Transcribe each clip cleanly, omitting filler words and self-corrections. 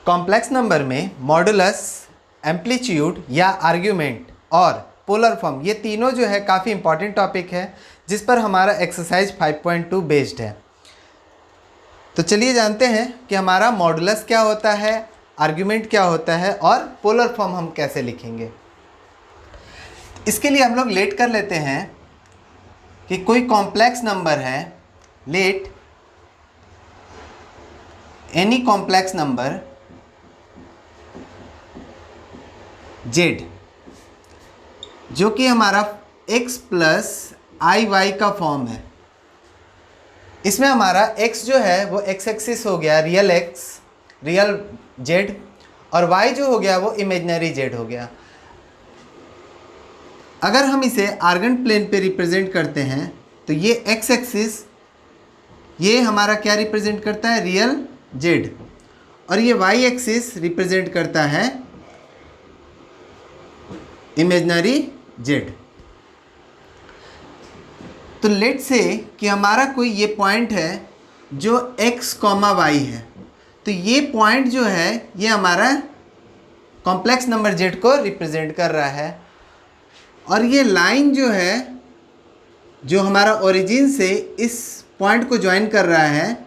Complex number में modulus, amplitude या argument और पोलर फॉर्म, ये तीनों जो है काफ़ी इंपॉर्टेंट टॉपिक है जिस पर हमारा एक्सरसाइज 5.2 बेस्ड है। तो चलिए जानते हैं कि हमारा मॉडुलस क्या होता है, आर्ग्यूमेंट क्या होता है और पोलर फॉर्म हम कैसे लिखेंगे। इसके लिए हम लोग लेट कर लेते हैं कि कोई कॉम्प्लेक्स नंबर है, let any complex number z, जो कि हमारा x प्लस आई वाई का फॉर्म है। इसमें हमारा x जो है वो x एक्सिस हो गया, रियल x, रियल z, और y जो हो गया वो इमेजनरी z हो गया। अगर हम इसे आर्गन प्लेन पे रिप्रेजेंट करते हैं तो ये x एक्सिस ये हमारा क्या रिप्रेजेंट करता है, रियल z, और ये y एक्सिस रिप्रेजेंट करता है इमेजनरी z। तो लेट से कि हमारा कोई ये पॉइंट है जो x, y है, तो ये पॉइंट जो है ये हमारा कॉम्प्लेक्स नंबर z को रिप्रेजेंट कर रहा है, और ये लाइन जो है जो हमारा ओरिजिन से इस पॉइंट को ज्वाइन कर रहा है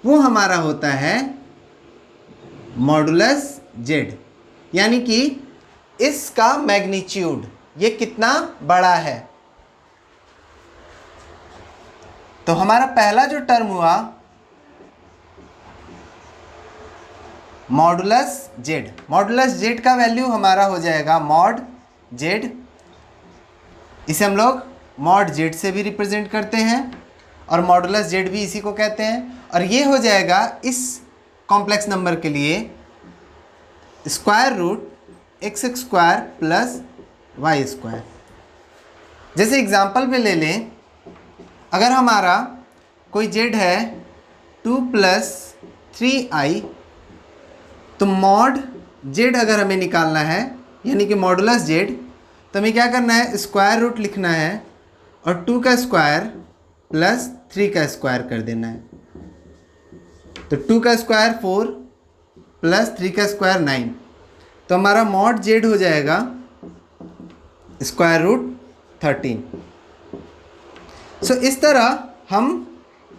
वो हमारा होता है मॉडुलस z, यानी कि इसका मैग्नीट्यूड, ये कितना बड़ा है। तो हमारा पहला जो टर्म हुआ मॉडुलस z, मॉडुलस z का वैल्यू हमारा हो जाएगा मॉड z, इसे हम लोग मॉड z से भी रिप्रेजेंट करते हैं और मॉडुलस z भी इसी को कहते हैं, और ये हो जाएगा इस कॉम्प्लेक्स नंबर के लिए square root x square plus Y square. जैसे एग्जांपल में ले लें, अगर हमारा कोई z है 2 प्लस 3i, तो मॉड z अगर हमें निकालना है यानी कि मॉडुलस z, तो हमें क्या करना है, स्क्वायर रूट लिखना है और 2 का स्क्वायर प्लस 3 का स्क्वायर कर देना है। तो 2 का स्क्वायर 4 प्लस 3 का स्क्वायर 9, तो हमारा मॉड z हो जाएगा स्क्वायर रूट 13। सो इस तरह हम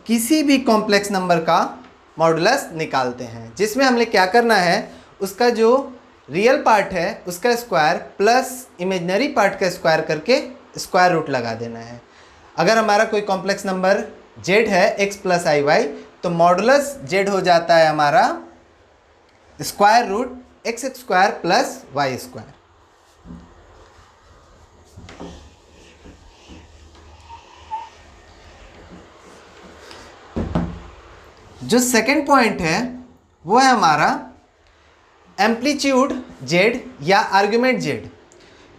किसी भी कॉम्प्लेक्स नंबर का मॉडुलस निकालते हैं, जिसमें हमने क्या करना है, उसका जो रियल पार्ट है उसका स्क्वायर प्लस इमेजनरी पार्ट का स्क्वायर करके स्क्वायर रूट लगा देना है। अगर हमारा कोई कॉम्प्लेक्स नंबर z है x प्लस आई वाई, तो मॉडुलस z हो जाता है हमारा square root x square plus Y square. जो सेकंड पॉइंट है वो है हमारा एम्पलीट्यूड z या आर्ग्यूमेंट z।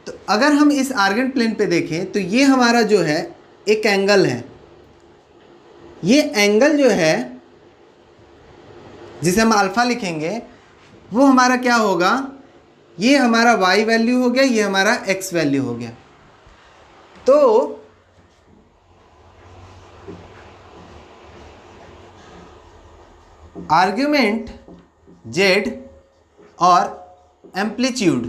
तो अगर हम इस आर्गन प्लेन पे देखें तो ये हमारा जो है एक एंगल है, ये एंगल जो है जिसे हम अल्फा लिखेंगे वो हमारा क्या होगा, ये हमारा y वैल्यू हो गया, ये हमारा x वैल्यू हो गया। तो आर्ग्यूमेंट z और एम्पलीट्यूड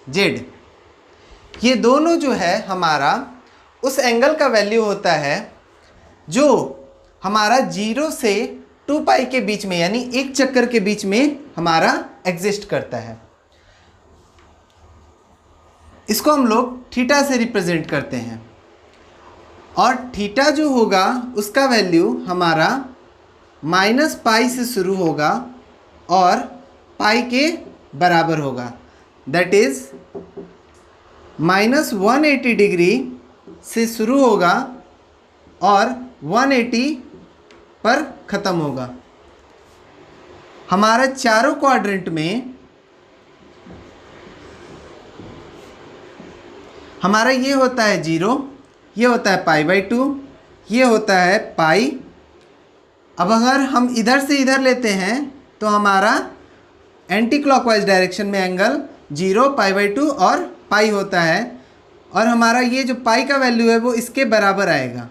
z, ये दोनों जो है हमारा उस एंगल का वैल्यू होता है जो हमारा 0 से 2 पाई के बीच में, यानी एक चक्कर के बीच में हमारा एग्जिस्ट करता है। इसको हम लोग थीटा से रिप्रेजेंट करते हैं, और थीटा जो होगा उसका वैल्यू हमारा माइनस पाई से शुरू होगा और पाई के बराबर होगा, दैट इज माइनस 180 डिग्री से शुरू होगा और 180 पर ख़त्म होगा। हमारे चारों क्वाड्रेंट में हमारा ये होता है 0, ये होता है π/2, ये होता है पाई। अब अगर हम इधर से इधर लेते हैं तो हमारा एंटी क्लॉकवाइज डायरेक्शन में एंगल 0, π/2 और पाई होता है, और हमारा ये जो पाई का वैल्यू है वो इसके बराबर आएगा।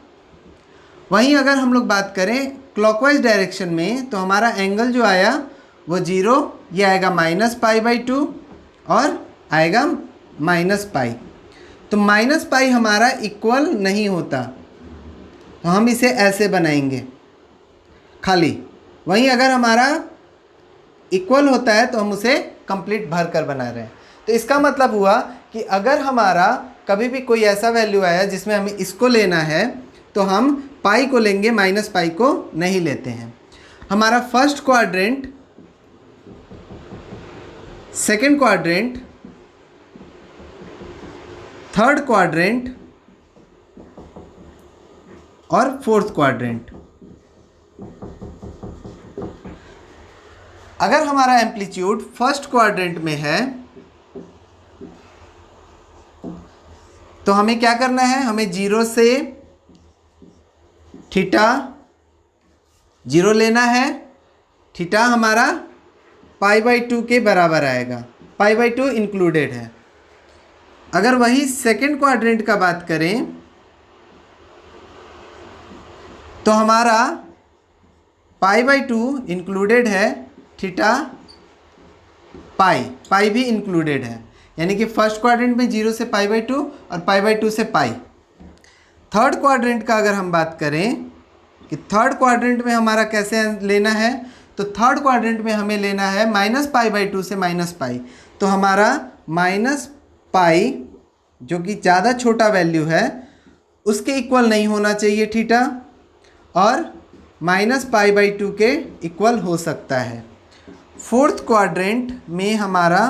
वहीं अगर हम लोग बात करें क्लॉकवाइज डायरेक्शन में तो हमारा एंगल जो आया वो 0, ये आएगा -π/2 और आएगा -π। तो -π हमारा इक्वल नहीं होता, तो हम इसे ऐसे बनाएंगे खाली। वहीं अगर हमारा इक्वल होता है तो हम उसे कंप्लीट भर कर बना रहे हैं। तो इसका मतलब हुआ कि अगर हमारा कभी भी कोई ऐसा वैल्यू आया जिसमें हमें इसको लेना है तो हम पाई को लेंगे, -π को नहीं लेते हैं। हमारा first quadrant, second quadrant, third quadrant और फोर्थ क्वाड्रेंट। अगर हमारा एम्पलीट्यूड फर्स्ट क्वाड्रेंट में है तो हमें क्या करना है, हमें 0 से थीटा 0 लेना है। थीटा हमारा π/2 के बराबर आएगा, π/2 इंक्लूडेड है। अगर वही सेकंड क्वाड्रेंट का बात करें तो हमारा π/2 इंक्लूडेड है, थीटा पाई भी इंक्लूडेड है, यानी कि फर्स्ट क्वाड्रेंट में 0 से π/2 और π/2 से पाई। थर्ड क्वाड्रेंट का अगर हम बात करें कि थर्ड क्वाड्रेंट में हमारा कैसे लेना है, तो थर्ड क्वाड्रेंट में हमें लेना है -π/2 से -π। तो हमारा -π जो कि ज़्यादा छोटा वैल्यू है उसके इक्वल नहीं होना चाहिए थीटा, और -π/2 के इक्वल हो सकता है। फोर्थ क्वाड्रेंट में हमारा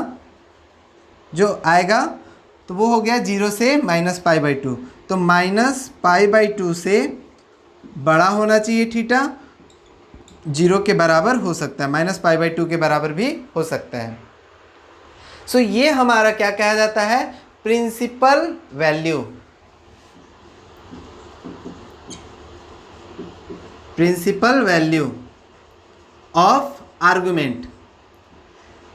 जो आएगा तो वो हो गया 0 से -π/2, तो -π/2 से बड़ा होना चाहिए थीटा, 0 के बराबर हो सकता है, -π/2 के बराबर भी हो सकता है। सो ये हमारा क्या कहा जाता है, principal value. Principal value of argument.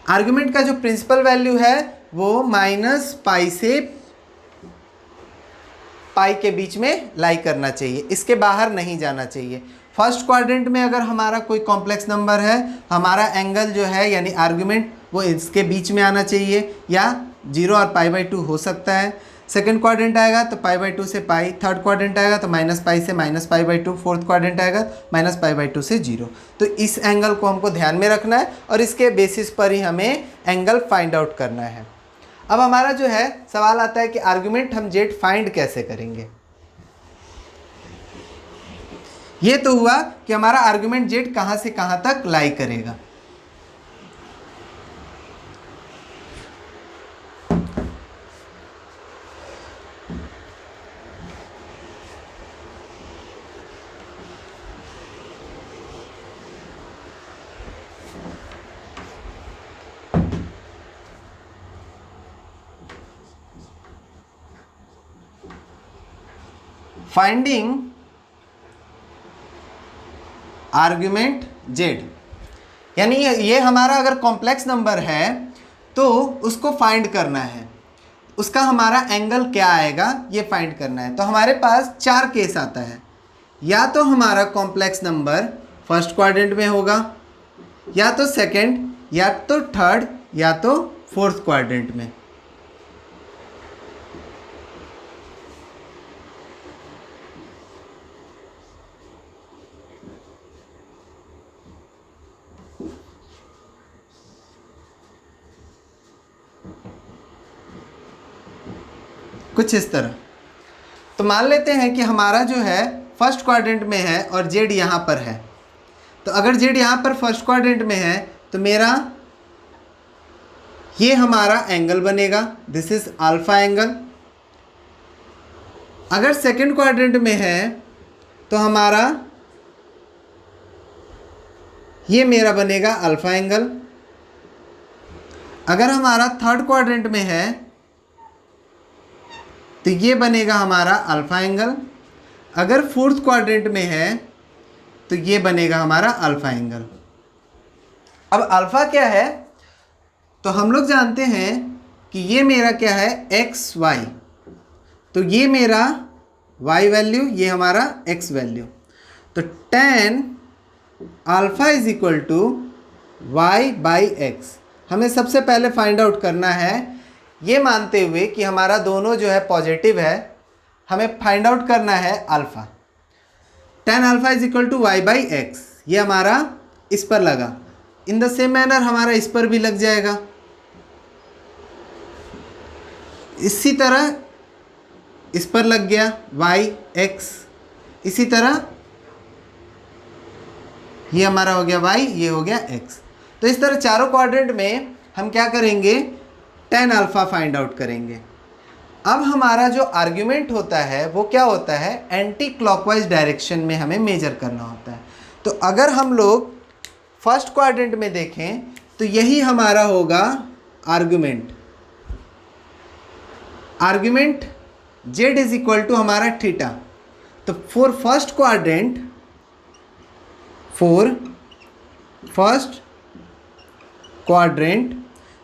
Argument का जो प्रिंसिपल वैल्यू है वो -π से पाई के बीच में लाई करना चाहिए, इसके बाहर नहीं जाना चाहिए। फर्स्ट क्वाड्रेंट में अगर हमारा कोई कॉम्प्लेक्स नंबर है, हमारा एंगल जो है यानी आर्गुमेंट वो इसके बीच में आना चाहिए, या 0 और π/2 हो सकता है। सेकंड क्वाड्रेंट आएगा तो π/2 से पाई, थर्ड क्वाड्रेंट आएगा तो -π से -π/2, फोर्थ क्वाड्रेंट आएगा -π/2 से 0। तो इस एंगल को हमको ध्यान में रखना है और इसके बेसिस पर ही हमें एंगल फाइंड आउट करना है। अब हमारा जो है सवाल आता है कि आर्गुमेंट हम जेड फाइंड कैसे करेंगे। ये तो हुआ कि हमारा आर्गुमेंट जेड कहां से कहां तक लाई करेगा। फाइंडिंग आर्गुमेंट जेड, यानी ये हमारा अगर कॉम्प्लेक्स नंबर है तो उसको फाइंड करना है, उसका हमारा एंगल क्या आएगा ये फाइंड करना है। तो हमारे पास 4 केस आता है, या तो हमारा कॉम्प्लेक्स नंबर फर्स्ट क्वाड्रेंट में होगा, या तो सेकंड, या तो थर्ड, या तो फोर्थ क्वाड्रेंट में। कुछ इस तरह। तो मान लेते हैं कि हमारा जो है फर्स्ट क्वाड्रेंट में है और जेड यहाँ पर है। तो अगर जेड यहाँ पर फर्स्ट क्वाड्रेंट में है तो मेरा ये हमारा एंगल बनेगा, दिस इज अल्फा एंगल। अगर सेकंड क्वाड्रेंट में है तो हमारा ये मेरा बनेगा अल्फा एंगल। अगर हमारा थर्ड क्वाड्रेंट में है तो ये बनेगा हमारा अल्फा एंगल। अगर फोर्थ क्वाड्रेंट में है तो ये बनेगा हमारा अल्फा एंगल। अब अल्फा क्या है, तो हम लोग जानते हैं कि ये मेरा क्या है एक्स वाई, तो ये मेरा y वैल्यू, ये हमारा x वैल्यू। तो tan alpha is equal to Y by X. हमें सबसे पहले फाइंड आउट करना है, ये मानते हुए कि हमारा दोनों जो है पॉजिटिव है, हमें फाइंड आउट करना है alpha. tan alpha is equal to Y by X, ये हमारा इस पर लगा। इन द सेम मैनर हमारा इस पर भी लग जाएगा। इसी तरह इस पर लग गया वाई एक्स, इसी तरह ये हमारा हो गया वाई, ये हो गया एक्स। तो इस तरह चारों क्वाड्रेंट में हम क्या करेंगे, tan अल्फा फाइंड आउट करेंगे। अब हमारा जो आर्ग्यूमेंट होता है वो क्या होता है, एंटी क्लॉकवाइज डायरेक्शन में हमें मेजर करना होता है। तो अगर हम लोग फर्स्ट क्वाड्रेंट में देखें तो यही हमारा होगा argument. Argument z is equal to हमारा थीटा। तो फॉर फर्स्ट क्वाड्रेंट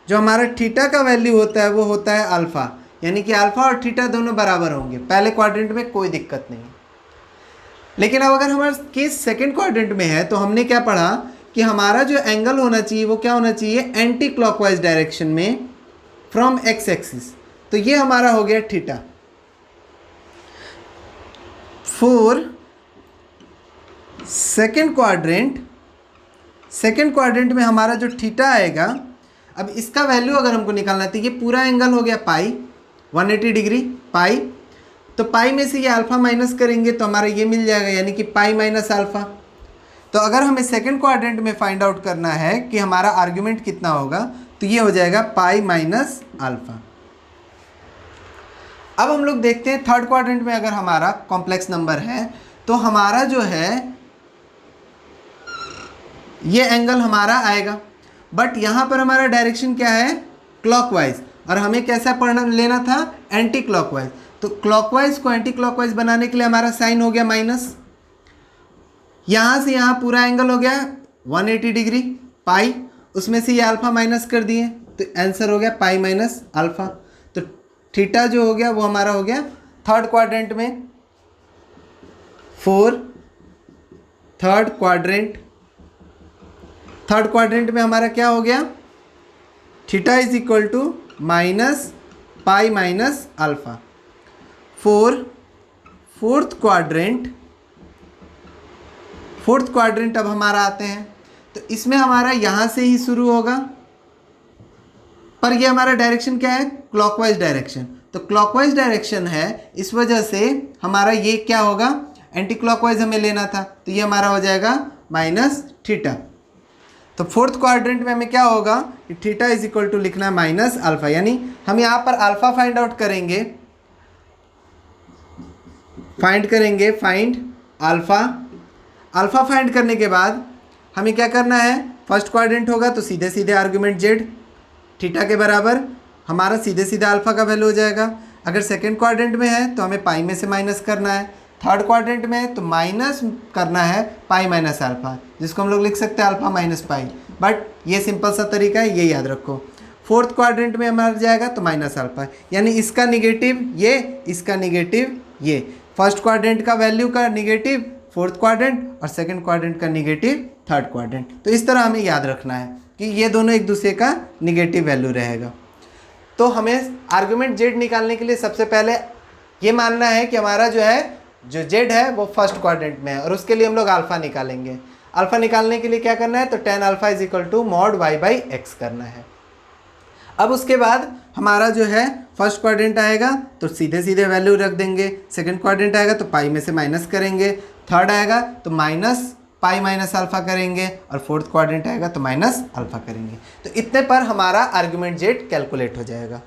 जो हमारा थीटा का वैल्यू होता है वो होता है अल्फ़ा, यानी कि अल्फ़ा और थीटा दोनों बराबर होंगे। पहले क्वाड्रेंट में कोई दिक्कत नहीं। लेकिन अब अगर हमारा केस सेकंड क्वाड्रेंट में है तो हमने क्या पढ़ा कि हमारा जो एंगल होना चाहिए वो क्या होना चाहिए, एंटी क्लॉकवाइज डायरेक्शन में फ्रॉम एक्स एक्सिस। तो ये हमारा हो गया थीटा। फॉर सेकंड क्वाड्रेंट में हमारा जो थीटा आएगा, अब इसका वैल्यू अगर हमको निकालना है तो ये पूरा एंगल हो गया पाई, 180 डिग्री पाई। तो पाई में से ये अल्फ़ा माइनस करेंगे तो हमारा ये मिल जाएगा, यानी कि पाई माइनस अल्फ़ा। तो अगर हमें सेकंड क्वाड्रेंट में फाइंड आउट करना है कि हमारा आर्ग्यूमेंट कितना होगा, तो ये हो जाएगा पाई माइनस अल्फ़ा। अब हम लोग देखते हैं थर्ड क्वाड्रेंट में अगर हमारा कॉम्प्लेक्स नंबर है तो हमारा जो है ये एंगल हमारा आएगा, बट यहाँ पर हमारा डायरेक्शन क्या है, क्लॉकवाइज, और हमें कैसा पढ़ना लेना था, एंटी क्लॉकवाइज। तो क्लॉकवाइज को एंटी क्लॉकवाइज बनाने के लिए हमारा साइन हो गया माइनस, यहाँ से यहाँ पूरा एंगल हो गया 180 डिग्री पाई, उसमें से ये अल्फ़ा माइनस कर दिए तो आंसर हो गया पाई माइनस अल्फ़ा। तो थीटा जो हो गया वो हमारा हो गया थर्ड क्वाड्रेंट में। फॉर थर्ड क्वाड्रेंट में हमारा क्या हो गया, theta is equal to minus pi minus alpha. For fourth quadrant अब हमारा आते हैं तो इसमें हमारा यहाँ से ही शुरू होगा, पर ये हमारा डायरेक्शन क्या है, क्लॉकवाइज डायरेक्शन। तो क्लॉकवाइज डायरेक्शन है, इस वजह से हमारा ये क्या होगा, एंटी क्लॉकवाइज हमें लेना था, तो ये हमारा हो जाएगा माइनस थीटा। तो फोर्थ क्वाड्रेंट में हमें क्या होगा कि थीटा इज इक्वल टू लिखना है माइनस अल्फ़ा, यानी हम यहाँ पर अल्फ़ा फाइंड आउट करेंगे, फाइंड अल्फ़ा फाइंड करने के बाद हमें क्या करना है, फर्स्ट क्वाड्रेंट होगा तो सीधे सीधे आर्ग्यूमेंट जेड थीटा के बराबर, हमारा सीधे सीधे अल्फ़ा का वैल्यू हो जाएगा। अगर सेकंड क्वाड्रेंट में है तो हमें पाई में से माइनस करना है, थर्ड क्वाड्रेंट में है तो माइनस करना है पाई माइनस अल्फ़ा, जिसको हम लोग लिख सकते हैं अल्फ़ा माइनस पाई, बट ये सिंपल सा तरीका है, ये याद रखो। फोर्थ क्वाड्रेंट में हमारा जाएगा तो माइनस अल्फ़ा, यानी इसका निगेटिव ये, इसका निगेटिव ये। फर्स्ट क्वाड्रेंट का वैल्यू का निगेटिव फोर्थ क्वाड्रेंट और सेकंड क्वाड्रेंट का निगेटिव थर्ड क्वाड्रेंट। तो इस तरह हमें याद रखना है कि ये दोनों एक दूसरे का निगेटिव वैल्यू रहेगा। तो हमें आर्गुमेंट जेड निकालने के लिए सबसे पहले ये मानना है कि हमारा जो है जो जेड है वो फर्स्ट क्वाड्रेंट में है, और उसके लिए हम लोग अल्फ़ा निकालेंगे। अल्फ़ा निकालने के लिए क्या करना है, तो tan alpha is equal to mod Y by X करना है। अब उसके बाद हमारा जो है फर्स्ट क्वाड्रेंट आएगा तो सीधे सीधे वैल्यू रख देंगे, सेकंड क्वाड्रेंट आएगा तो पाई में से माइनस करेंगे, थर्ड आएगा तो माइनस पाई माइनस अल्फ़ा करेंगे, और फोर्थ क्वाड्रेंट आएगा तो माइनस अल्फ़ा करेंगे। तो इतने पर हमारा आर्गुमेंट जेड कैलकुलेट हो जाएगा।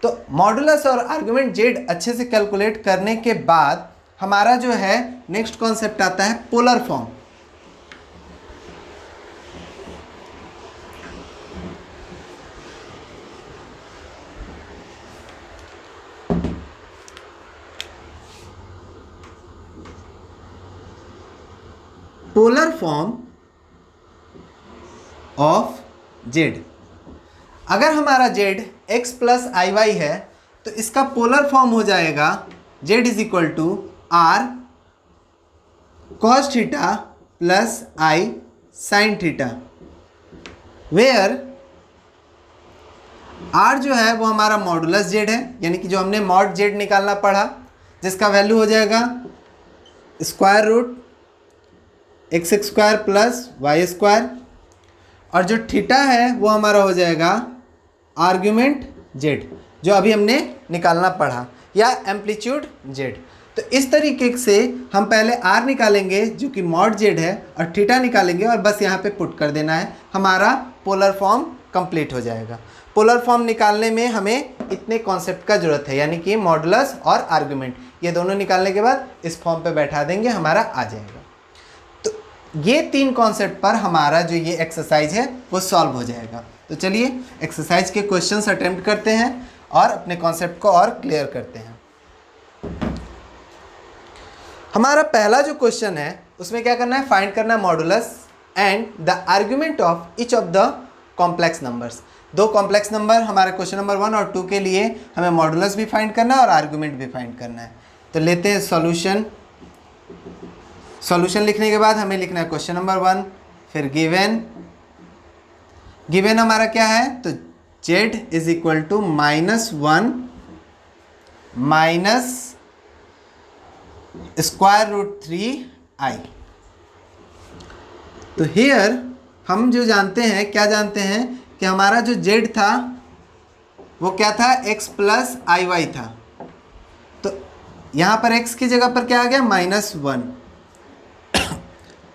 तो मॉडुलस और आर्गुमेंट जेड अच्छे से कैलकुलेट करने के बाद हमारा जो है नेक्स्ट कॉन्सेप्ट आता है polar form. Polar form of Z. अगर हमारा Z X plus I Y है तो इसका पोलर फॉर्म हो जाएगा Z is equal to R cos theta plus I sine theta, where R जो है वो हमारा मॉडुलस जेड है, यानी कि जो हमने मॉड जेड निकालना पड़ा, जिसका वैल्यू हो जाएगा square root x square plus Y square, और जो थीटा है वो हमारा हो जाएगा आर्ग्यूमेंट जेड जो अभी हमने निकालना पड़ा, या एम्पलीट्यूड जेड। तो इस तरीके से हम पहले आर निकालेंगे जो कि मॉड जेड है, और थीटा निकालेंगे और बस यहाँ पे पुट कर देना है, हमारा पोलर फॉर्म कंप्लीट हो जाएगा। पोलर फॉर्म निकालने में हमें इतने कॉन्सेप्ट का जरूरत है, यानी कि मॉडुलस और आर्गुमेंट, ये दोनों निकालने के बाद इस फॉर्म पे बैठा देंगे, हमारा आ जाएगा। तो ये 3 कॉन्सेप्ट पर हमारा जो ये एक्सरसाइज है वो सॉल्व हो जाएगा। तो चलिए एक्सरसाइज के क्वेश्चंस अटेम्प्ट करते हैं और अपने कॉन्सेप्ट को और क्लियर करते हैं। हमारा पहला जो क्वेश्चन है उसमें क्या करना है, फाइंड करना है modulus and the argument of each of the complex numbers. 2 complex number हमारे क्वेश्चन नंबर 1 और 2 के लिए हमें मॉडुलस भी फाइंड करना है और आर्ग्यूमेंट भी फाइंड करना है। तो लेते हैं सॉल्यूशन। सॉल्यूशन लिखने के बाद हमें लिखना है क्वेश्चन नंबर 1, फिर गिवन हमारा क्या है, तो z is equal to -1 minus square root 3i। तो हियर हम जो जानते हैं, क्या जानते हैं कि हमारा जो z था वो क्या था, x प्लस आई वाई था। तो यहाँ पर x की जगह पर क्या आ गया, -1,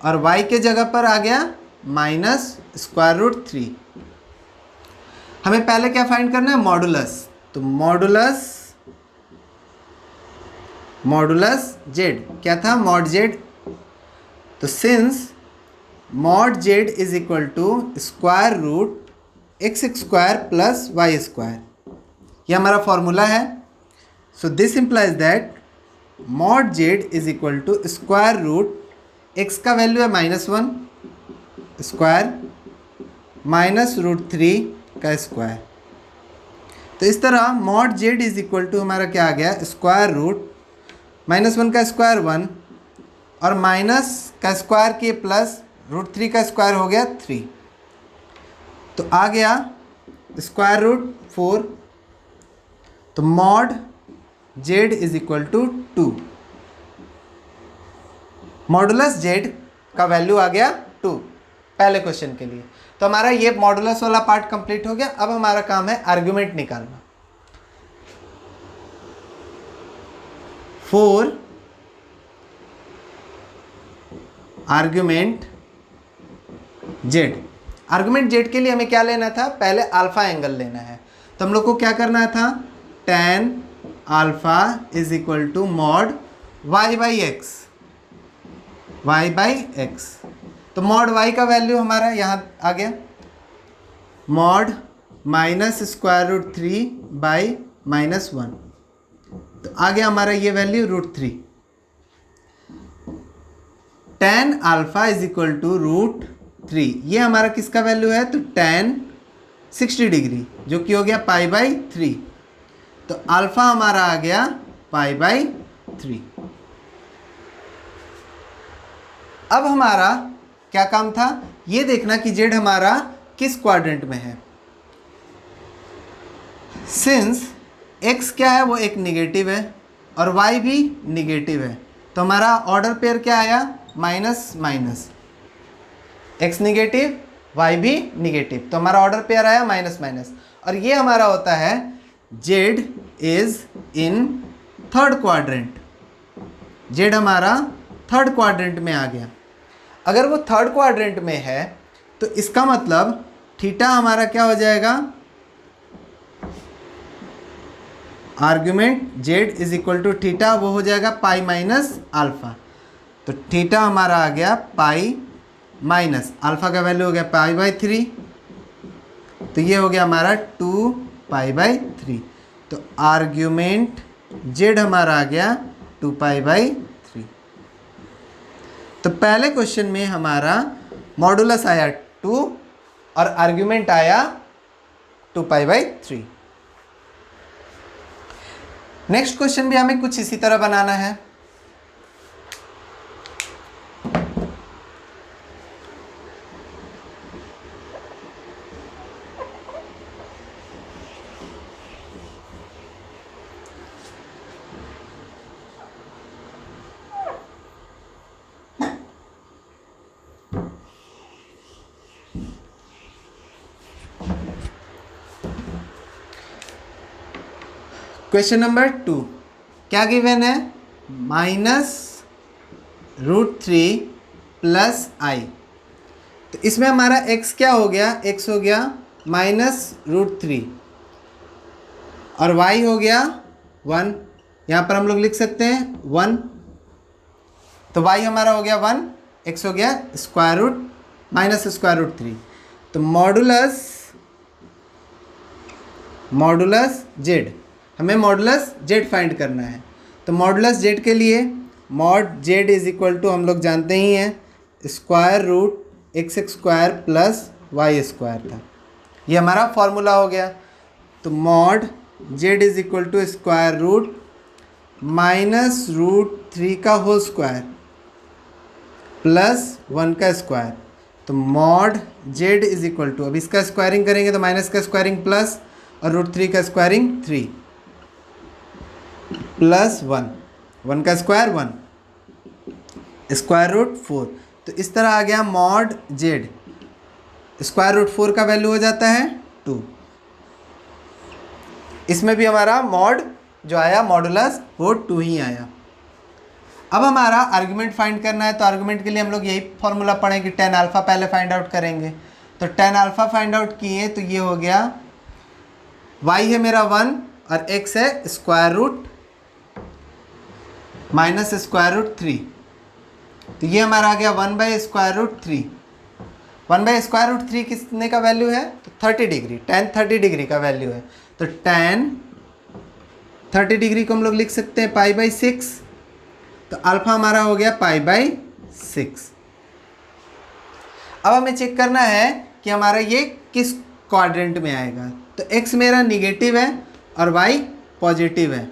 और y के जगह पर आ गया -स्क्वायर रूट 3। हमें पहले क्या फाइंड करना है, मॉडुलस। तो मॉडुलस z क्या था, मॉड z। तो since mod z is equal to square root x square plus Y square, ये हमारा फॉर्मूला है। So this implies that mod z is equal to square root x का value है -1 square minus root 3 का square. तो इस तरह mod z is equal to हमारा क्या आ गया, स्क्वायर रूट -1 का स्क्वायर 1 और माइनस का स्क्वायर किए प्लस रूट 3 का स्क्वायर हो गया 3, तो आ गया स्क्वायर रूट 4। तो mod z is equal to 2, modulus z का वैल्यू आ गया 2 पहले क्वेश्चन के लिए। तो हमारा ये मॉडुलस वाला पार्ट कंप्लीट हो गया। अब हमारा काम है आर्ग्यूमेंट निकालना। 4 आर्ग्यूमेंट z। आर्ग्यूमेंट z के लिए हमें क्या लेना था, पहले अल्फा एंगल लेना है। तो हम लोग को क्या करना था, tan alpha is equal to mod y by x. तो मॉड y का वैल्यू हमारा यहाँ आ गया, mod minus square root 3 by -1। तो आ गया हमारा ये value root 3। tan alpha is equal to root 3, ये हमारा किसका वैल्यू है, तो tan 60 डिग्री जो कि हो गया पाई बाई 3। तो अल्फा हमारा आ गया पाई बाई 3। अब हमारा क्या काम था, ये देखना कि z हमारा किस क्वाड्रेंट में है। सिंस x क्या है, वो एक निगेटिव है और y भी निगेटिव है, तो हमारा ऑर्डर पेयर क्या आया, minus minus, x negative y भी निगेटिव, तो हमारा ऑर्डर पेयर आया माइनस माइनस। और ये हमारा होता है z is in third quadrant, z हमारा थर्ड क्वाड्रेंट में आ गया। अगर वो थर्ड क्वाड्रेंट में है तो इसका मतलब थीटा हमारा क्या हो जाएगा, argument z is equal to theta, वो हो जाएगा पाई माइनस अल्फा। तो थीटा हमारा आ गया पाई माइनस अल्फा का वैल्यू हो गया पाई बाई 3, तो ये हो गया हमारा 2 पाई बाई 3। तो आर्ग्यूमेंट z हमारा आ गया 2 पाई बाई 3। तो पहले क्वेश्चन में हमारा मॉडुलस आया 2 और आर्ग्यूमेंट आया 2 पाई बाई 3। नेक्स्ट क्वेश्चन भी हमें कुछ इसी तरह बनाना है। क्वेश्चन नंबर 2 क्या गिवन है, -√3 प्लस आई। तो इसमें हमारा x क्या हो गया, x हो गया -√3 और y हो गया 1। यहाँ पर हम लोग लिख सकते हैं 1, तो y हमारा हो गया 1, x हो गया -√3। तो मॉडुलस z, हमें मॉडुलस z फाइंड करना है। तो मॉडुलस z के लिए mod z is equal to हम लोग जानते ही हैं √x² प्लस y² था, ये हमारा फॉर्मूला हो गया। तो mod z is equal to -√3 का होल स्क्वायर प्लस 1 का स्क्वायर। तो mod z is equal to, अब इसका स्क्वायरिंग करेंगे तो माइनस का स्क्वायरिंग प्लस और √3 का स्क्वायरिंग 3 प्लस 1 का स्क्वायर 1 √4। तो इस तरह आ गया मॉड z, √4 का वैल्यू हो जाता है 2। इसमें भी हमारा मॉड जो आया मॉडुलस वो 2 ही आया। अब हमारा आर्गुमेंट फाइंड करना है, तो आर्गुमेंट के लिए हम लोग यही फॉर्मूला पढ़े कि tan अल्फा पहले फाइंड आउट करेंगे। तो tan अल्फा फाइंड आउट किए तो ये हो गया y है मेरा 1 और x है -√3। तो ये हमारा आ गया 1/√3। 1/√3 कितने का वैल्यू है, तो 30 डिग्री, tan 30 डिग्री का वैल्यू है। तो tan 30 डिग्री को हम लोग लिख सकते हैं π/6। तो अल्फा हमारा हो गया π/6। अब हमें चेक करना है कि हमारा ये किस क्वाड्रेंट में आएगा। तो x मेरा निगेटिव है और y पॉजिटिव है।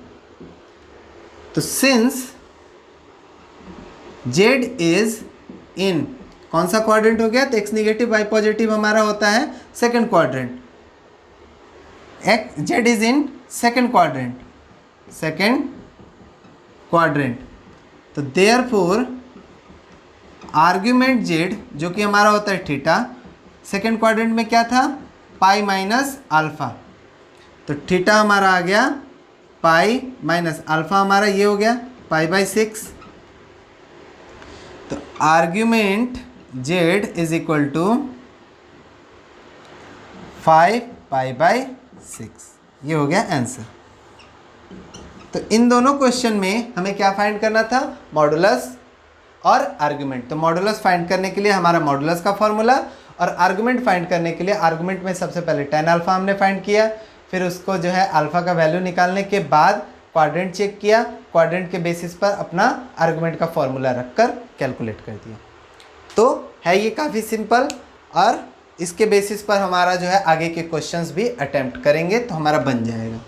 तो सिंस z इज इन कौन सा क्वाड्रेंट हो गया, तो x निगेटिव y पॉजिटिव हमारा होता है second quadrant. z is in second quadrant. तो देयरफॉर आर्ग्यूमेंट z जो कि हमारा होता है थीटा, सेकंड क्वाड्रेंट में क्या था, पाई माइनस अल्फ़ा। तो थीटा हमारा आ गया पाई माइनस अल्फ़ा, हमारा ये हो गया π/6। तो argument z is equal to 5 π/6, ये हो गया आंसर। तो इन दोनों क्वेश्चन में हमें क्या फाइंड करना था, मॉडुलस और आर्गुमेंट। तो मॉडुलस फाइंड करने के लिए हमारा मॉडुलस का फॉर्मूला और आर्गुमेंट फाइंड करने के लिए आर्गुमेंट में सबसे पहले tan अल्फ़ा हमने फाइंड किया, फिर उसको जो है अल्फ़ा का वैल्यू निकालने के बाद क्वाड्रेंट चेक किया, क्वाड्रेंट के बेसिस पर अपना आर्गुमेंट का फॉर्मूला रखकर कैलकुलेट कर दिया। तो है ये काफ़ी सिंपल, और इसके बेसिस पर हमारा जो है आगे के क्वेश्चंस भी अटेम्प्ट करेंगे तो हमारा बन जाएगा।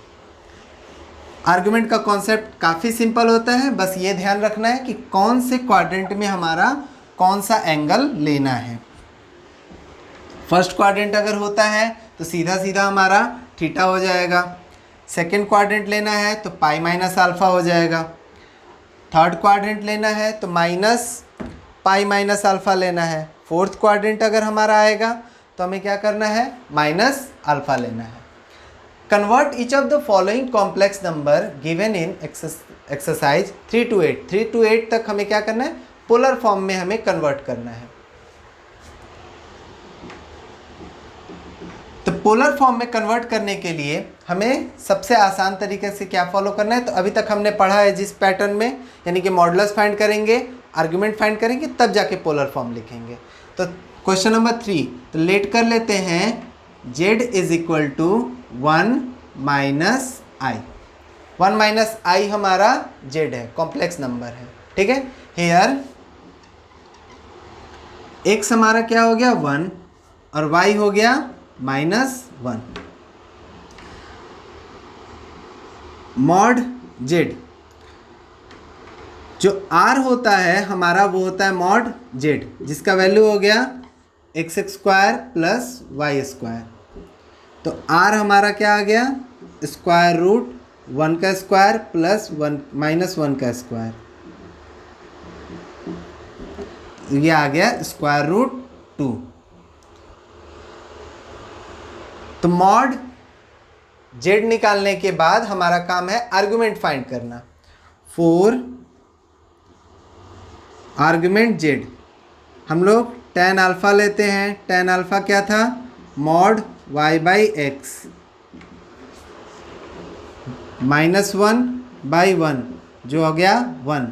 आर्गुमेंट का कॉन्सेप्ट काफ़ी सिंपल होता है, बस ये ध्यान रखना है कि कौन से क्वाड्रेंट में हमारा कौन सा एंगल लेना है। फर्स्ट क्वाड्रेंट अगर होता है तो सीधा सीधा हमारा थीटा हो जाएगा, सेकंड क्वाड्रेंट लेना है तो पाई माइनस अल्फ़ा हो जाएगा, थर्ड क्वाड्रेंट लेना है तो माइनस पाई माइनस अल्फ़ा लेना है, फोर्थ क्वाड्रेंट अगर हमारा आएगा तो हमें क्या करना है, माइनस अल्फ़ा लेना है। Convert each of the following complex number given in exercise 3 to 8। 3 to 8 तक हमें क्या करना है, पोलर फॉर्म में हमें कन्वर्ट करना है। तो पोलर फॉर्म में कन्वर्ट करने के लिए हमें सबसे आसान तरीके से क्या फॉलो करना है, तो अभी तक हमने पढ़ा है जिस पैटर्न में, यानी कि मॉडुलस फाइंड करेंगे, आर्गुमेंट फाइंड करेंगे, तब जाके पोलर फॉर्म लिखेंगे। तो क्वेश्चन नंबर 3 तो लेट कर लेते हैं, z is equal to 1 minus I. 1 minus I हमारा z है, कॉम्प्लेक्स नंबर है, ठीक है। हेयर x हमारा क्या हो गया 1 और y हो गया -1। मॉड z जो r होता है हमारा वो होता है मॉड z, जिसका वैल्यू हो गया x² प्लस y²। तो r हमारा क्या आ गया, √1 का स्क्वायर प्लस 1 माइनस 1 का स्क्वायर, ये आ गया √2। तो मॉड जेड निकालने के बाद हमारा काम है आर्गुमेंट फाइंड करना। फॉर आर्गुमेंट जेड हम लोग tan अल्फ़ा लेते हैं। tan अल्फ़ा क्या था? मॉड y/x -1/1 जो हो गया 1।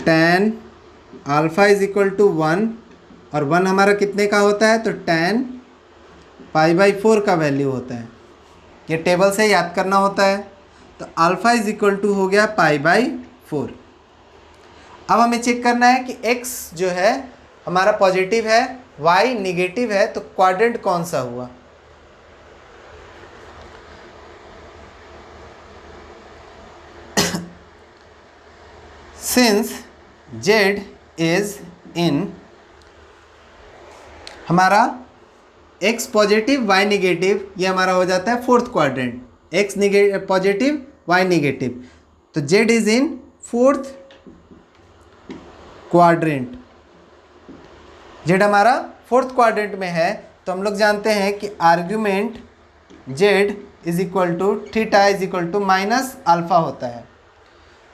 tan alpha is equal to 1 और 1 हमारा कितने का होता है? तो tan π/4 का वैल्यू होता है। ये टेबल से याद करना होता है। तो अल्फ़ा इज इक्वल टू हो गया π/4। अब हमें चेक करना है कि x जो है हमारा पॉजिटिव है, y निगेटिव है, तो क्वाड्रेंट कौन सा हुआ? सिंस z इज इन हमारा x पॉजिटिव y निगेटिव, ये हमारा हो जाता है fourth quadrant. x positive y negative, तो z is in fourth quadrant. z हमारा फोर्थ क्वाड्रेंट में है, तो हम लोग जानते हैं कि argument z is equal to theta is equal to minus alpha होता है।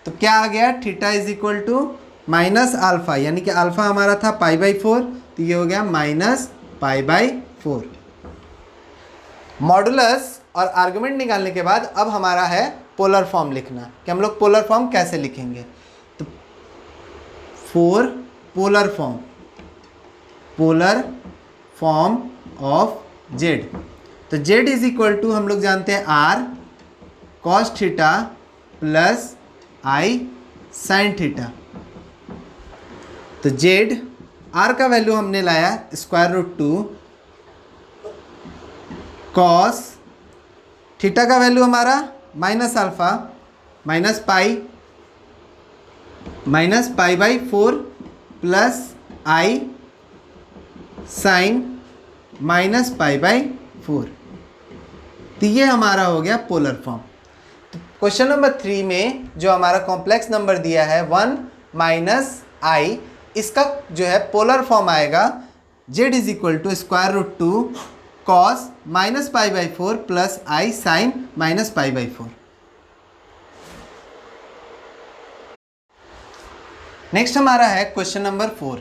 तो क्या आ गया? Theta is equal to minus alpha, यानी कि अल्फ़ा हमारा था π/4, तो ये हो गया -π/4। मॉडुलस और आर्गुमेंट निकालने के बाद अब हमारा है पोलर फॉर्म लिखना कि हम लोग पोलर फॉर्म कैसे लिखेंगे। तो for polar form of Z, तो जेड इज इक्वल टू हम लोग जानते हैं r cos theta plus i sin थीटा। तो जेड r का वैल्यू हमने लाया √2 cos थीटा का वैल्यू हमारा minus alpha minus π/4 plus i sine -π/4। तो ये हमारा हो गया पोलर फॉर्म। तो क्वेश्चन नंबर 3 में जो हमारा कॉम्प्लेक्स नंबर दिया है 1 - i, इसका जो है पोलर फॉर्म आएगा z is equal to √2 cos -π/4 plus i sine -π/4। Next हमारा है क्वेश्चन नंबर 4।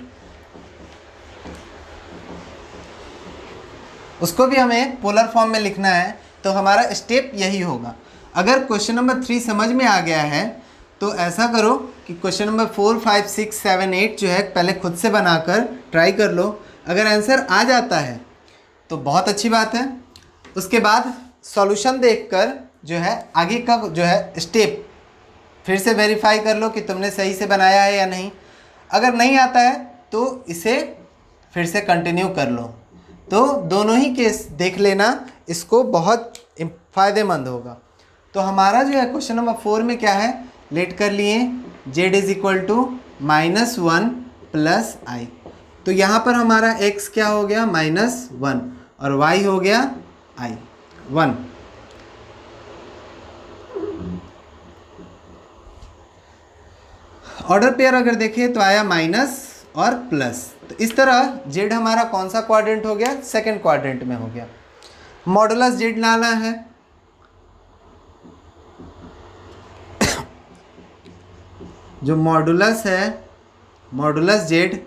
उसको भी हमें पोलर फॉर्म में लिखना है, तो हमारा स्टेप यही होगा। अगर क्वेश्चन नंबर 3 समझ में आ गया है तो ऐसा करो कि क्वेश्चन नंबर 4, 5, 6, 7, 8 जो है पहले खुद से बनाकर ट्राई कर लो। अगर आंसर आ जाता है तो बहुत अच्छी बात है। उसके बाद सॉल्यूशन देखकर जो है आगे का जो है स्टेप फिर से वेरीफाई कर लो कि तुमने सही से बनाया है या नहीं। अगर नहीं आता है तो इसे फिर से कंटिन्यू कर लो। तो दोनों ही केस देख लेना, इसको बहुत फ़ायदेमंद होगा। तो हमारा जो है क्वेश्चन नंबर 4 में क्या है, लेट कर लिए z is equal to -1 plus i। तो यहाँ पर हमारा x क्या हो गया? -1 और y हो गया i 1। ऑर्डर पेयर अगर देखें तो आया माइनस और प्लस। तो इस तरह z हमारा कौन सा क्वाड्रेंट हो गया? सेकंड क्वाड्रेंट में हो गया। मॉडुलस z लाना है। जो मॉडुलस है, मॉडुलस z,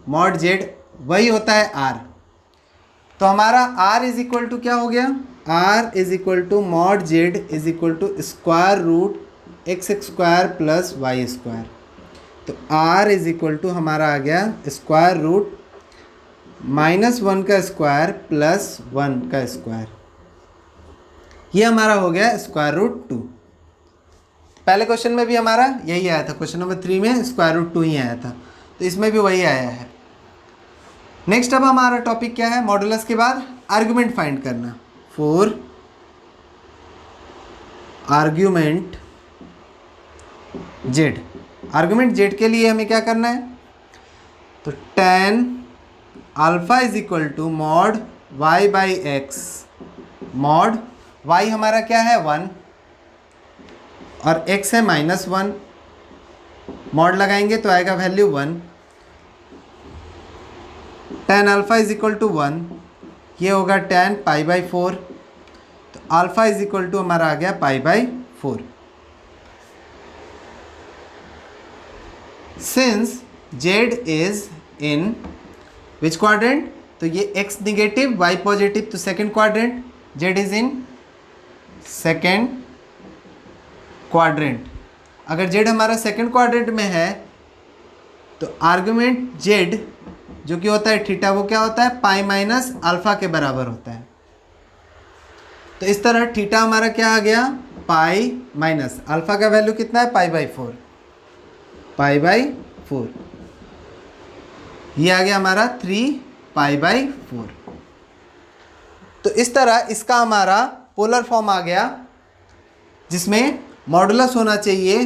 मॉड z वही होता है r। तो हमारा r इज इक्वल टू क्या हो गया? r is equal to mod z is equal to √x² plus y²। तो r इज इक्वल टू हमारा आ गया √-1 का स्क्वायर प्लस 1 का स्क्वायर। ये हमारा हो गया √2। पहले क्वेश्चन में भी हमारा यही आया था, क्वेश्चन नंबर 3 में √2 ही आया था, तो इसमें भी वही आया है। नेक्स्ट अब हमारा टॉपिक क्या है? मॉडुलस के बाद आर्गुमेंट फाइंड करना। For argument z, argument z के लिए हमें क्या करना है? तो tan alpha is equal to mod y/x। Mod y हमारा क्या है? 1 और x है -1। मॉड लगाएंगे तो आएगा value 1। tan alpha is equal to 1, ये होगा tan π/4। तो तो अल्फा इज इक्वल टू हमारा आ गया π/4। Since Z is in which quadrant, तो ये x निगेटिव y पॉजिटिव, तो second quadrant, Z is in second quadrant. अगर जेड हमारा सेकेंड क्वाड्रेंट में है तो आर्गुमेंट जेड जो कि होता है थीटा, वो क्या होता है पाई माइनस अल्फा के बराबर होता है। तो इस तरह थीटा हमारा क्या आ गया पाई माइनस अल्फा का वैल्यू कितना है π/4, π/4 ये आ गया हमारा 3π/4। तो इस तरह इसका हमारा पोलर फॉर्म आ गया जिसमें मॉडुलस होना चाहिए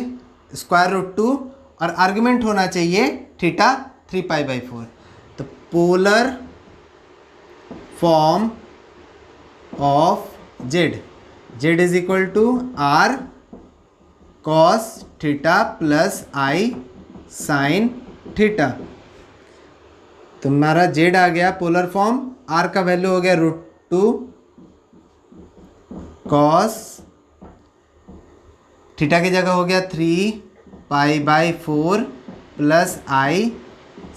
√2 और आर्गुमेंट होना चाहिए थीटा 3π/4। तो polar form of z is equal to r cos theta plus I sine theta. तो हमारा जेड आ गया पोलर फॉर्म, आर का वैल्यू हो गया √2 कॉस थीटा की जगह हो गया 3π/4 प्लस आई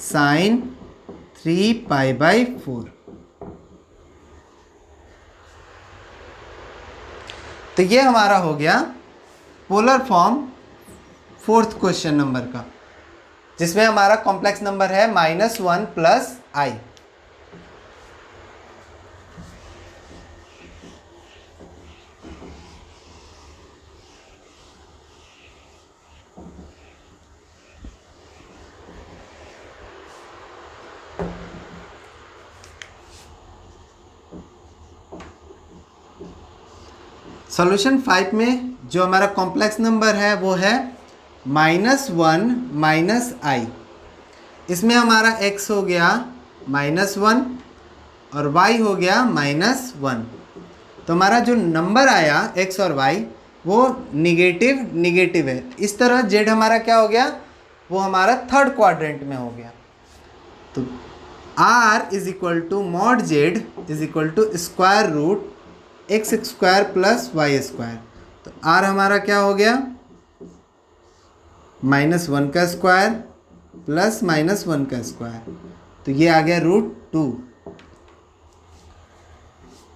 साइन 3π/4। तो ये हमारा हो गया polar form fourth question number का, जिसमें हमारा कॉम्प्लेक्स नंबर है -1 प्लस आई। सॉल्यूशन 5 में जो हमारा कॉम्प्लेक्स नंबर है वो है -1 माइनस आई। इसमें हमारा x हो गया -1 और y हो गया -1। तो हमारा जो नंबर आया x और y वो निगेटिव है। इस तरह z हमारा क्या हो गया, वो हमारा थर्ड क्वाड्रेंट में हो गया। तो r is equal to mod z is equal to square root x² plus y²। तो r हमारा क्या हो गया -1 का स्क्वायर प्लस -1 का स्क्वायर, तो ये आ गया √2।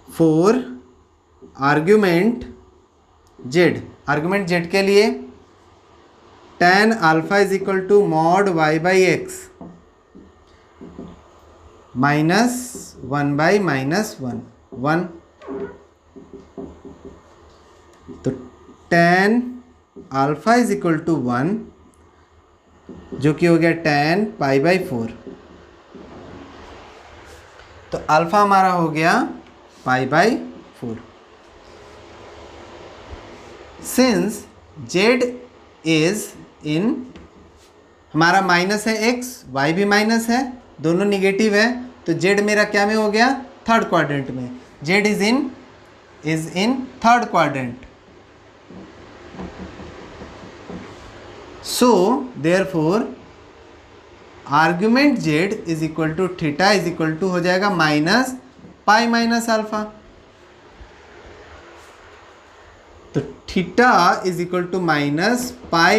4 आर्ग्यूमेंट z के लिए tan alpha is equal to mod y/x -1/-1 तो tan alpha is equal to 1 जो कि हो गया tan π/4। तो अल्फा हमारा हो गया π/4। सिंस z इज इन, हमारा माइनस है x, y भी माइनस है, दोनों निगेटिव है, तो z मेरा क्या में हो गया थर्ड क्वाड्रेंट में। z is in third quadrant. So therefore argument z is equal to theta is equal to हो जाएगा -π माइनस अल्फा। तो theta is equal to -π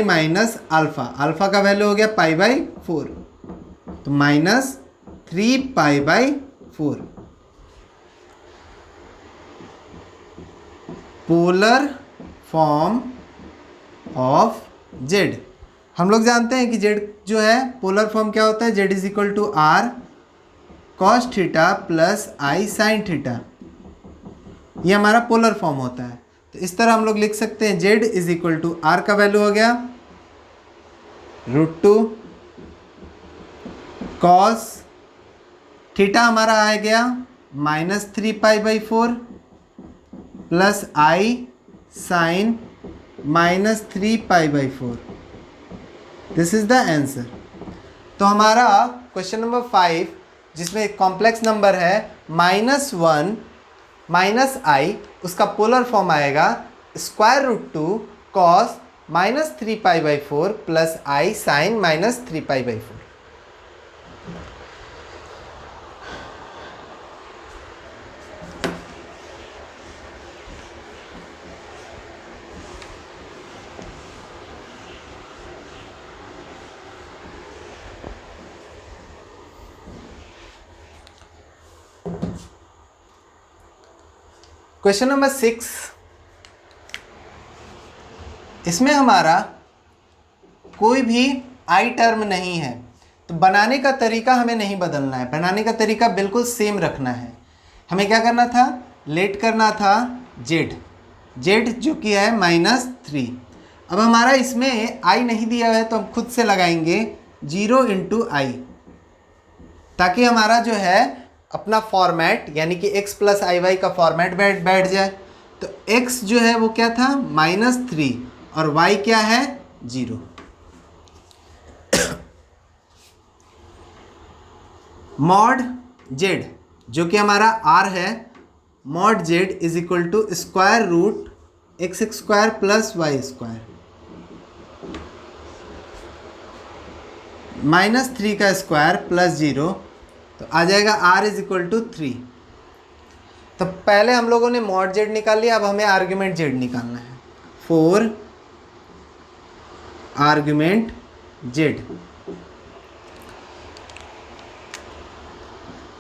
minus alpha, alpha का वैल्यू हो गया π/4, तो -3π/4। Polar form of z। हम लोग जानते हैं कि z जो है पोलर फॉर्म क्या होता है, z is equal to r cos theta plus I sine theta, ये हमारा पोलर फॉर्म होता है। तो इस तरह हम लोग लिख सकते हैं z is equal to R का वैल्यू हो गया √2 कॉस थीटा हमारा आ गया -3π/4 plus I sine -3π/4। This is the answer. तो हमारा क्वेश्चन नंबर 5 जिसमें कॉम्प्लेक्स नंबर है -1 माइनस आई, उसका पोलर फॉर्म आएगा √2 कॉस -3π/4 प्लस आई साइन -3π/4। क्वेश्चन नंबर 6, इसमें हमारा कोई भी आई टर्म नहीं है, तो बनाने का तरीका हमें नहीं बदलना है, बनाने का तरीका बिल्कुल सेम रखना है। हमें क्या करना था, लेट करना था जेड, जेड जो कि है -3। अब हमारा इसमें आई नहीं दिया हुआ है तो हम खुद से लगाएंगे 0 × i, ताकि हमारा जो है अपना फॉर्मेट यानी कि x + iy का फॉर्मेट बैठ जाए। तो x जो है वो क्या था -3 और y क्या है 0। मॉड z जो कि हमारा r है, मॉड z = √x² + y²। -3 का स्क्वायर प्लस 0 तो आ जाएगा r = 3। तो पहले हम लोगों ने मॉड z निकाल लिया, अब हमें आर्ग्यूमेंट z निकालना है। 4 argument z,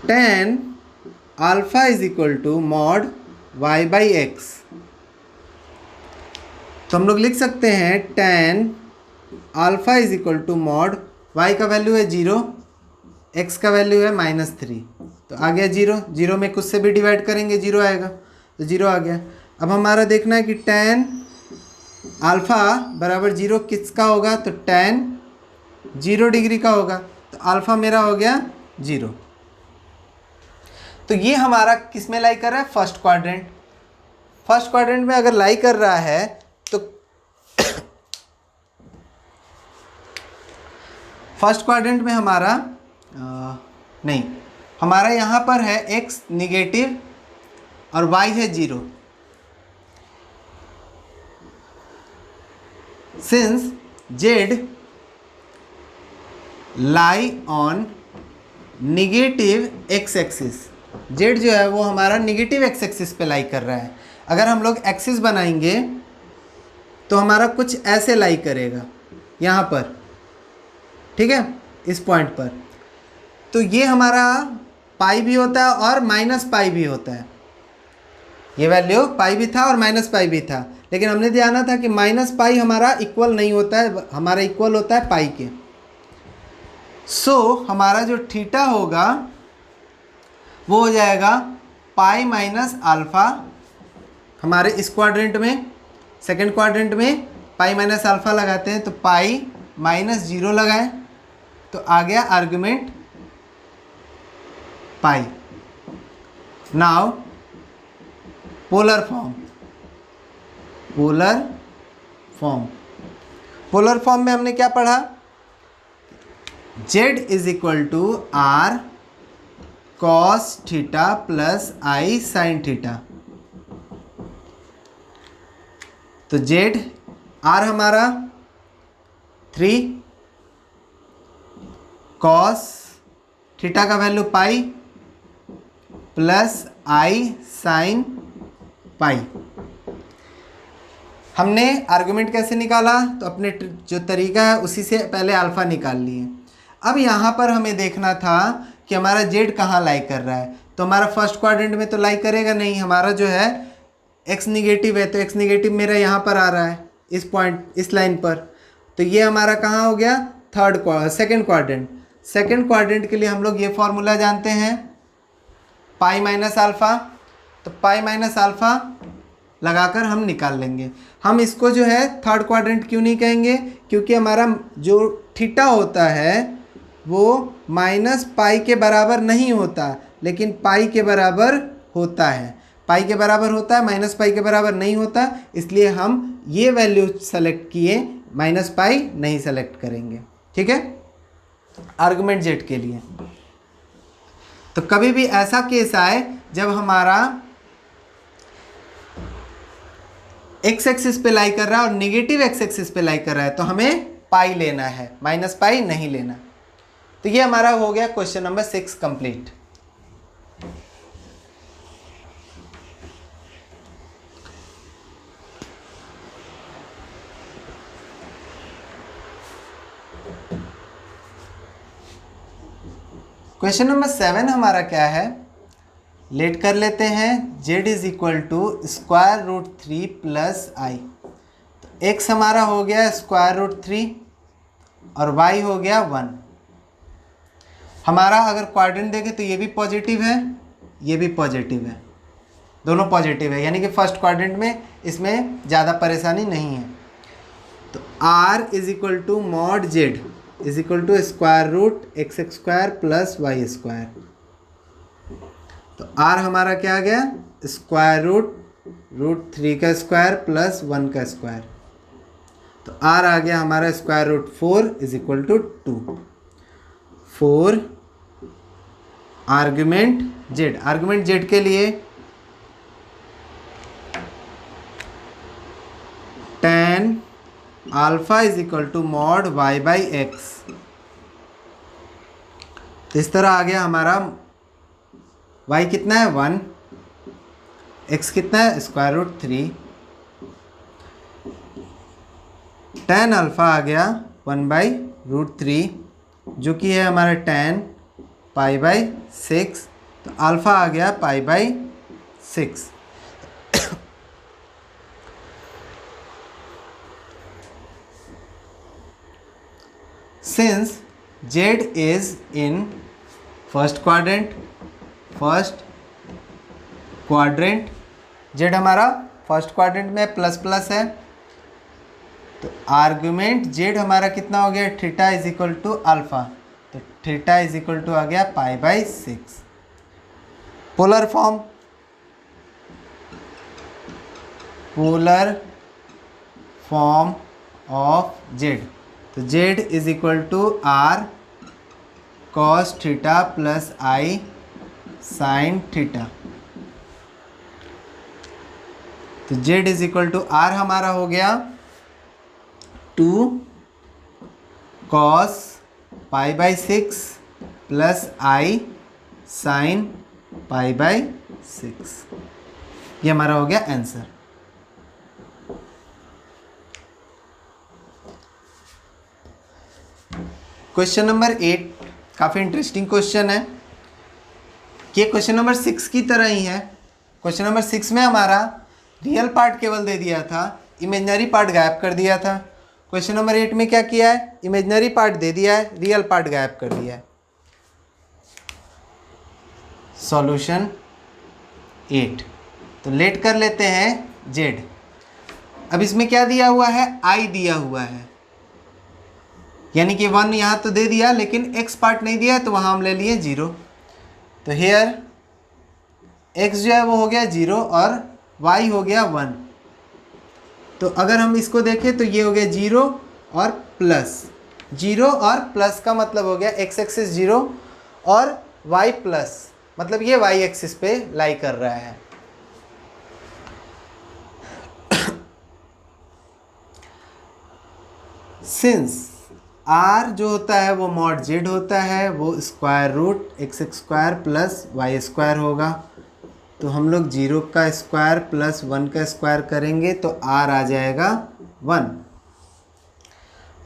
tan alpha = mod y/x। तो हम लोग लिख सकते हैं tan अल्फा = मॉड y का वैल्यू है 0, x का वैल्यू है -3, तो आ गया 0। 0 में कुछ से भी डिवाइड करेंगे 0 आएगा, तो 0 आ गया। अब हमारा देखना है कि tan अल्फा = 0 किसका होगा, तो tan 0 डिग्री का होगा, तो अल्फा मेरा हो गया 0। तो ये हमारा किस में लाई कर रहा है, फर्स्ट क्वाड्रेंट। फर्स्ट क्वाड्रेंट में अगर लाई कर रहा है तो फर्स्ट क्वाड्रेंट में हमारा नहीं, हमारा यहाँ पर है x नेगेटिव और y है 0। Since z lie on negative x axis, z जो है वो हमारा नेगेटिव x एक्सिस पे लाई कर रहा है। अगर हम लोग एक्सिस बनाएंगे तो हमारा कुछ ऐसे लाई करेगा यहाँ पर, ठीक है, इस पॉइंट पर। तो ये हमारा पाई भी होता है और -पाई भी होता है। ये वैल्यू पाई भी था और -पाई भी था, लेकिन हमने ध्यान था कि -पाई हमारा इक्वल नहीं होता है, हमारा इक्वल होता है पाई के। सो हमारा जो थीटा होगा वो हो जाएगा पाई -अल्फ़ा। हमारे इस क्वाड्रेंट में, सेकंड क्वाड्रेंट में पाई -अल्फ़ा लगाते हैं, तो पाई -0 लगाएं तो आ गया argument pi. Now polar form, polar form, polar form में हमने क्या पढ़ा, z = r cos theta plus i sin थीटा। तो z r हमारा 3 cos थीटा का value pi plus i sin pi. हमने आर्गुमेंट कैसे निकाला, तो अपने जो तरीका है उसी से पहले अल्फ़ा निकाल लिए। अब यहाँ पर हमें देखना था कि हमारा जेड कहाँ लाई कर रहा है। तो हमारा फर्स्ट क्वाड्रेंट में तो लाई करेगा नहीं, हमारा जो है एक्स निगेटिव है, तो एक्स निगेटिव मेरा यहाँ पर आ रहा है इस पॉइंट, इस लाइन पर। तो ये हमारा कहाँ हो गया, सेकंड क्वाड्रेंट। सेकंड क्वाड्रेंट के लिए हम लोग ये फॉर्मूला जानते हैं, पाई -अल्फ़ा। तो पाई -अल्फ़ा लगाकर हम निकाल लेंगे। हम इसको जो है थर्ड क्वाड्रेंट क्यों नहीं कहेंगे, क्योंकि हमारा जो थीटा होता है वो -पाई के बराबर नहीं होता, लेकिन पाई के बराबर होता है। पाई के बराबर होता है, -पाई के बराबर नहीं होता, इसलिए हम ये वैल्यू सेलेक्ट किए, -पाई नहीं सेलेक्ट करेंगे। ठीक है, आर्गुमेंट जेड के लिए। तो कभी भी ऐसा केस आए जब हमारा एक्स एक्सिस पे लाई कर रहा है और नेगेटिव एक्स एक्सिस पे लाई कर रहा है, तो हमें पाई लेना है, -पाई नहीं लेना। तो ये हमारा हो गया question number 6 complete. Question number 7 हमारा क्या है, लेट कर लेते हैं। z is equal to square root 3 plus I. तो x हमारा हो गया स्क्वायर रूट 3 और y हो गया 1। हमारा अगर क्वाड्रेंट देखें तो ये भी पॉजिटिव है, ये भी पॉजिटिव है, दोनों पॉजिटिव है, यानी कि फर्स्ट क्वाड्रेंट में इसमें ज़्यादा परेशानी नहीं है। तो r is equal to mod z is equal to square root x square plus Y square. तो r हमारा क्या आ गया, स्क्वायर रूट 3 का स्क्वायर प्लस 1 का स्क्वायर। तो r आ गया हमारा square root 4 is equal to 2। 4 argument z के लिए tan alpha is equal to mod y by x. तो इस तरह आ गया हमारा y कितना है 1, x कितना है स्क्वायर रूट 3, tan अल्फा आ गया 1 बाई रूट 3 जो कि है हमारा tan पाई बाई 6। तो अल्फा आ गया pi by 6। Since z is in first quadrant, z हमारा फर्स्ट क्वाड्रेंट में प्लस प्लस है, तो आर्गुमेंट z हमारा कितना हो गया theta is equal to alpha. तो थीटा इज इक्वल टू आ गया pi by 6। Polar form of z, तो z is equal to r cos theta plus I sine theta. तो z is equal to r हमारा हो गया 2 cos pi by 6 plus I sine pi by 6। ये हमारा हो गया आंसर। क्वेश्चन नंबर 8 काफ़ी इंटरेस्टिंग क्वेश्चन है। ये क्वेश्चन नंबर 6 की तरह ही है। क्वेश्चन नंबर 6 में हमारा रियल पार्ट केवल दे दिया था, इमेजिनरी पार्ट गायब कर दिया था। क्वेश्चन नंबर 8 में क्या किया है, इमेजिनरी पार्ट दे दिया है, रियल पार्ट गायब कर दिया है। सॉल्यूशन 8। तो लेट कर लेते हैं z। अब इसमें क्या दिया हुआ है, i दिया हुआ है, यानी कि 1 यहाँ तो दे दिया लेकिन x पार्ट नहीं दिया है, तो वहाँ हम ले लिए 0। तो हेयर x जो है वो हो गया 0 और y हो गया 1। तो अगर हम इसको देखें तो ये हो गया 0 और प्लस। 0 और प्लस का मतलब हो गया x एक्सिस 0 और y प्लस, मतलब ये y एक्सिस पे लाई कर रहा है। सिंस r जो होता है वो मॉड z होता है, वो square root x square plus Y square होगा। तो हम लोग 0 का स्क्वायर प्लस 1 का स्क्वायर करेंगे तो r आ जाएगा 1।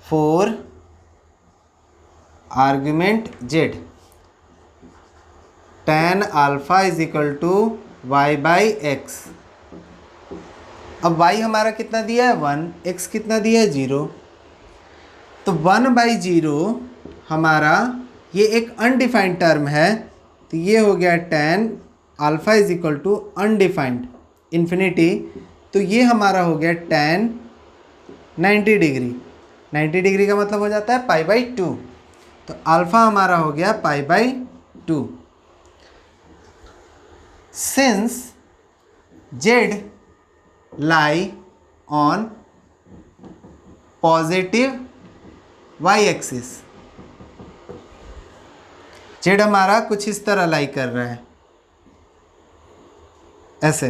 4 argument z tan alpha is equal to Y by x. अब y हमारा कितना दिया है 1, x कितना दिया है 0। तो 1/0 हमारा ये एक अनडिफाइंड टर्म है, तो ये हो गया tan alpha is equal to undefined infinity. तो ये हमारा हो गया tan 90 डिग्री। 90 डिग्री का मतलब हो जाता है पाई बाई 2। तो अल्फा हमारा हो गया pi by 2। Since z lie on positive y axis, z हमारा कुछ इस तरह लाई कर रहा है, ऐसे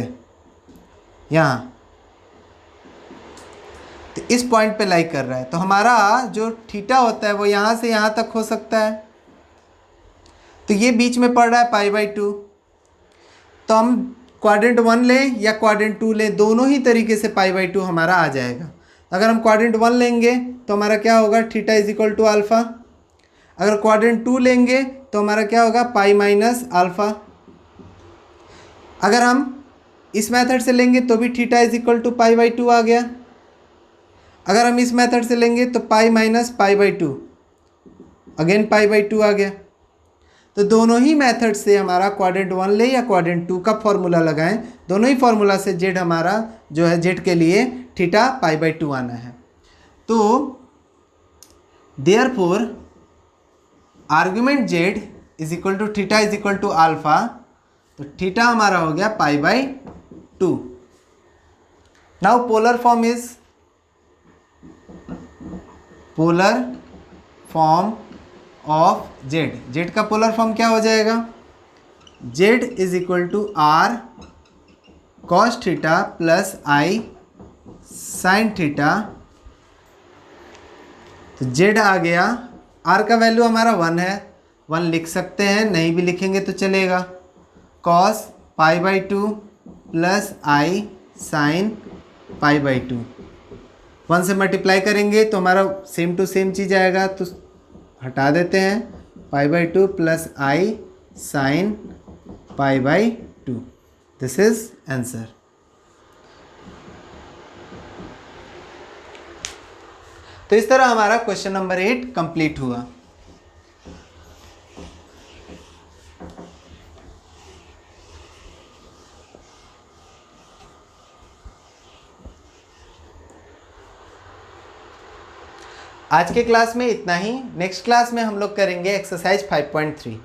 यहाँ, तो इस पॉइंट पे लाई कर रहा है। तो हमारा जो थीटा होता है वो यहाँ से यहाँ तक हो सकता है। तो ये बीच में पड़ रहा है पाई बाई 2। तो हम क्वाड्रेंट 1 लें या क्वाड्रेंट 2 लें, दोनों ही तरीके से पाई बाई 2 हमारा आ जाएगा। अगर हम क्वाड्रेंट 1 लेंगे तो हमारा क्या होगा, theta is equal to alpha. अगर क्वाड्रेंट 2 लेंगे तो हमारा क्या होगा, पाई माइनस अल्फ़ा। अगर हम इस मेथड से लेंगे तो भी theta is equal to pi by two आ गया। अगर हम इस मेथड से लेंगे तो pi minus pi by two, again pi by two आ गया। तो दोनों ही मेथड से हमारा क्वाड्रेंट 1 ले या क्वाड्रेंट 2 का फॉर्मूला लगाएं, दोनों ही फॉर्मूला से जेड हमारा जो है जेड के लिए थीटा पाई बाई टू आना है। तो therefore argument z is equal to theta is equal to alpha, तो थीटा हमारा हो गया pi by two. Now polar form is polar form of z, z का पोलर फॉर्म क्या हो जाएगा, Z is equal to r cos theta plus I sine theta. तो z आ गया, आर का वैल्यू हमारा 1 है, 1 लिख सकते हैं, नहीं भी लिखेंगे तो चलेगा, cos pi by two plus I sine pi by to. 1 से मल्टीप्लाई करेंगे तो हमारा सेम टू सेम चीज़ आएगा, तो हटा देते हैं, पाई by two plus I sine pi by to. This is answer. तो इस तरह हमारा क्वेश्चन नंबर 8 कंप्लीट हुआ। आज के क्लास में इतना ही। नेक्स्ट क्लास में हम लोग करेंगे एक्सरसाइज 5.3।